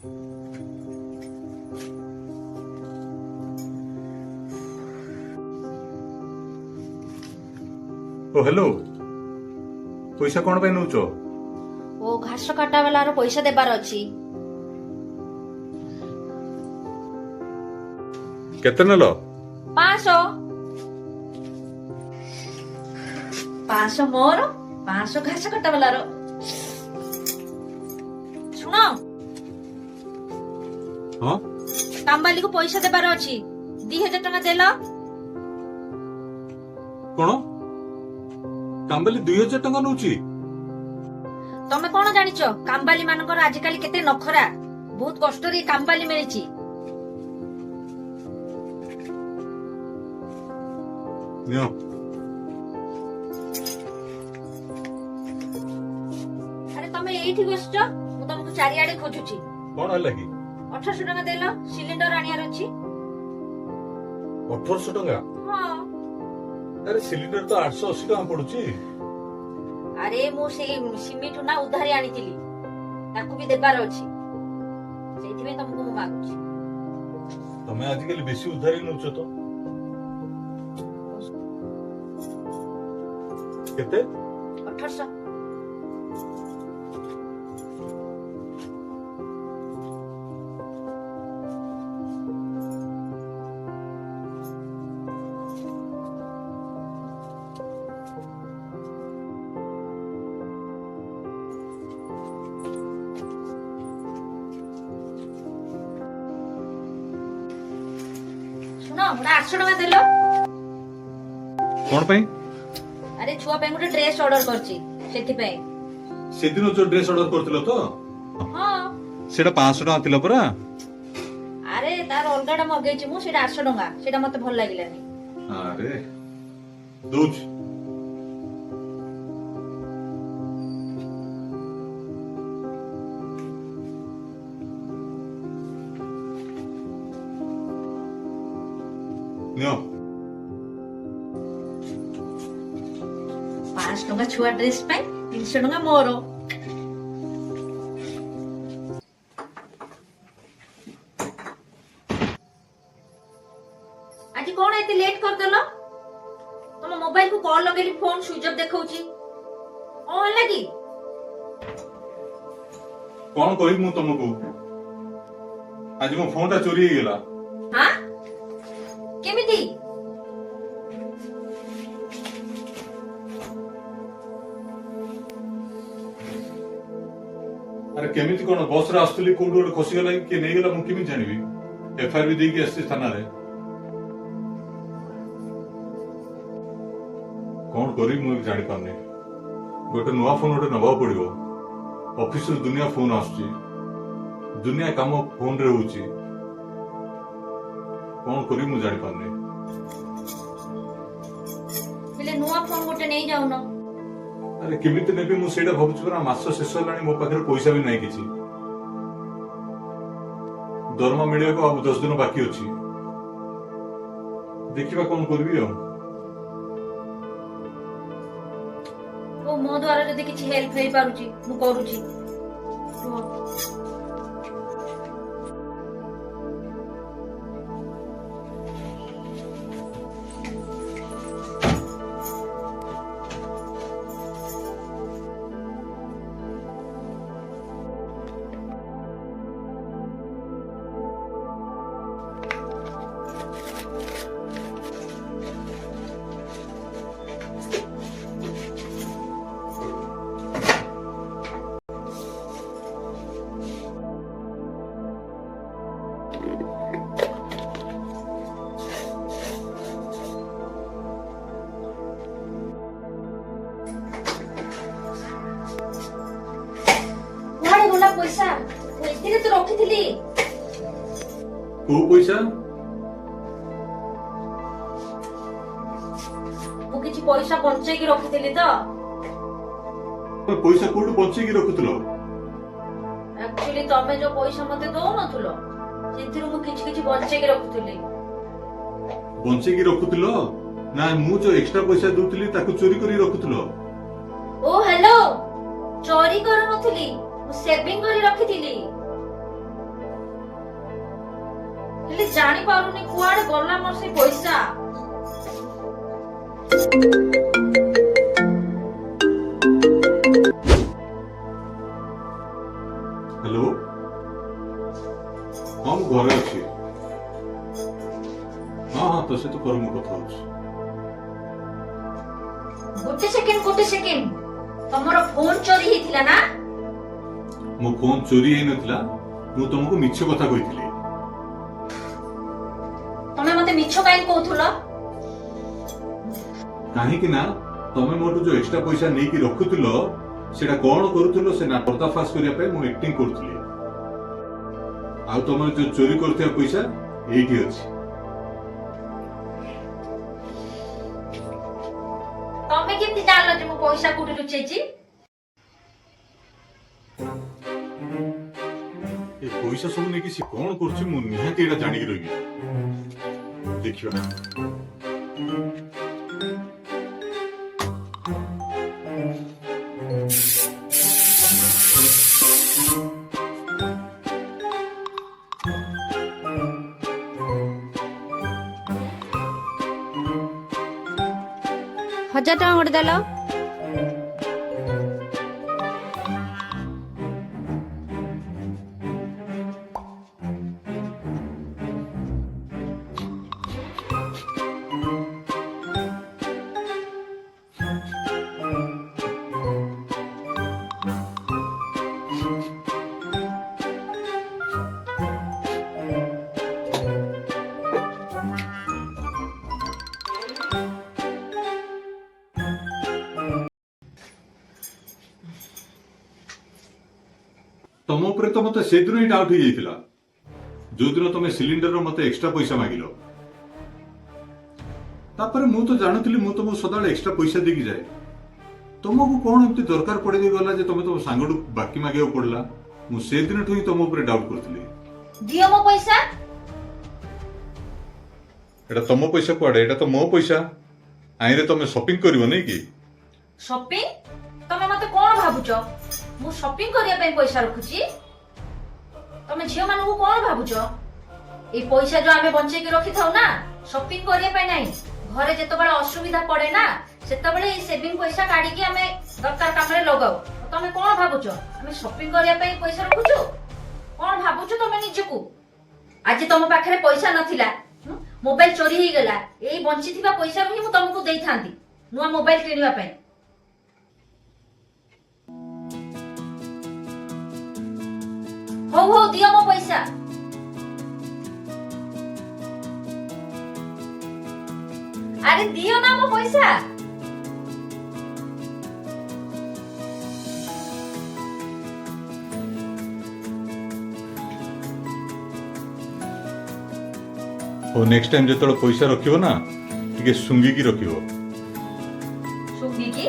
ओ hello पैसा कौन पे नौच ओ घास काटा वाला पैसा देबार अछि। केते नेलो 500 500 मोर 500 घास काटा वाला सुनो हाँ कामबाली को पैसा देबार अछि 2000 टका देला। कौन कामबाली 2000 टका नौची तमे कोन जानिचो कामबाली मानकर आजिकाली केते नखरा बहुत कष्ट रे कामबाली मिलिछि। नियो अरे तमे एठी बसचो मु तुमको चारियाडे खोजुछि। कौन है लगी 1800 टका देला सिलिंडर आनियार अछि। 1800 टका हां अरे सिलिंडर तो 880 टका पड़ुची। अरे मु से सिमिटु ना उधारी आनितिली ताकू भी देबार अछि सेठी में तुमको मु मागुछि। तमे आजिकल बेसी उधारी नौच तो केते 1800 सुनो मोरा 800 टका देलो। कौन पे अरे छुआ पे गोटे ड्रेस ऑर्डर करछि सेठी पे। सेदिन जो ड्रेस ऑर्डर करथिलो तो हां सेटा 500 टका थिला परा। अरे तार अलगाडा मगेछि मु सेटा 800 टका सेटा मते भल लागिलानी। अरे दूज नियो 5 टका छुआ ड्रेस पे 300 टका मोरो। आज कोन एते लेट कर देलो तुम मोबाइल को कॉल लगेली फोन स्विच ऑफ देखौची ओ लागी। कौन कहि मु तुमको आज मो फोन ता चोरी हो गेला। हां केमिति अरे केमिति कोन बस रे आस्तली कोड कोड खसी गेला कि नै गेला मु केमि जानिबी। एफआईआर भी देकी आसी थाना रे कौन करी मु जानि पाने। गोटे नुआ फोन गोटे नबा पड़िबो ऑफिस रे दुनिया फोन आछी दुनिया काम फोन रे होची कौन करी मु जानि पाने। पहले नुआ फोन गोटे नै जाउनो। अरे केमिति नेबी मु सेडा भाबुछ परा मास शेष लानी मो पाखरे पैसा भी नै किछि दरमा मिलिया को अब 10 दिन बाकी अछि देखिबा कौन करबी हो। ओ मो द्वारा जदी किछि हेल्प हेई पारुची मु करूची। पैसा एथिरे तो रखिथिली को पैसा मु किछि पैसा बंचे की रखिथिली तो पैसा कोड बंचे की रखुतलो। एक्चुअली तमे जो पैसा मते दो नथुलो सेथिरु मु किछि किछि बंचे की रखुथिली। बंचे की रखुतलो ना मु जो एक्स्ट्रा पैसा दउतली ताकू चोरी करी रखुतलो। ओ हेलो चोरी करू नथुली मु सेविंग करी रखिथिली। ଜାଣି ପାରୁନି କୁଆଡେ ଗଲା ମୋର ସେ ପଇସା। हेलो हाँ मु घरे अच्छी हाँ हाँ तो से तो कर मु कथा होछि गोटे सेकेंड तमरो फोन चोरी हेतिला ना? मो फोन चोरी हे नथिला मु तुमको मिछ कथा कहिथिली तमे मते मिछो काई कहथुलो? काहे कि ना तमे मोटू जो एक्स्ट्रा पैसा नै कि रखुथिलो सेटा कोन करूथिलो से ना पर्दाफाश करिया पे मु एक्टिंग करथुली आ तमे जो चोरी करथिया पैसा एठी अछि। तमे केमति जानलो जे मो पैसा कोठी लुचैची? ए पैसा सब नै कि से कोन करछि मु निहाती एटा जानि कि रहिबी देखियो। हजार टका गोटे देलो। तम उपरे तो मते से दिन ही डाउट हो जाइतिला जो दिन तमे सिलिंडर रो मते एक्स्ट्रा पैसा मागिलो तापर मु तो जानुतिली मु तुमको सदाळे एक्स्ट्रा पैसा देकी जाए तुमको कोन एमती दरकार पड़े दे गला जे तमे तो सांगडू बाकी मागियो पड़ला मु से दिन ठुई तुम उपरे डाउट करतिली। दियो मो पैसा। एटा तम पैसा कुआडे एटा तो मो पैसा आइरे तमे शॉपिंग करिवो नै कि? शॉपिंग? तमे मते कोन भाबुचो मु शॉपिंग करिया पे पैसा रखुची? तमे झियो मानू कोन भाबुचो ए पैसा जो आमे बंचे के रखी थाउ ना शॉपिंग करिया पे नाही घरे जेतो बडा असुविधा पड़े ना सेतो बडे ए सेविंग पैसा काढी के आमे दरकार काम रे लगाउ। तमे कोन भाबुचो आमे शॉपिंग करिया पे पैसा रखुचो? कोन भाबुचो तमे निजकू? आज तम पाखरे पैसा नथिला मोबाइल चोरी ही गेला एई बंची थिबा पैसा रही मु तुमको देई थांती नुवा मोबाइल किनिबा पे। हो दियो मो पैसा। अरे दियो ना मो पैसा। ओ नेक्स्ट टाइम जेतळ पैसा रखिवो ना टिके सुंगी की रखिवो। सुंगी की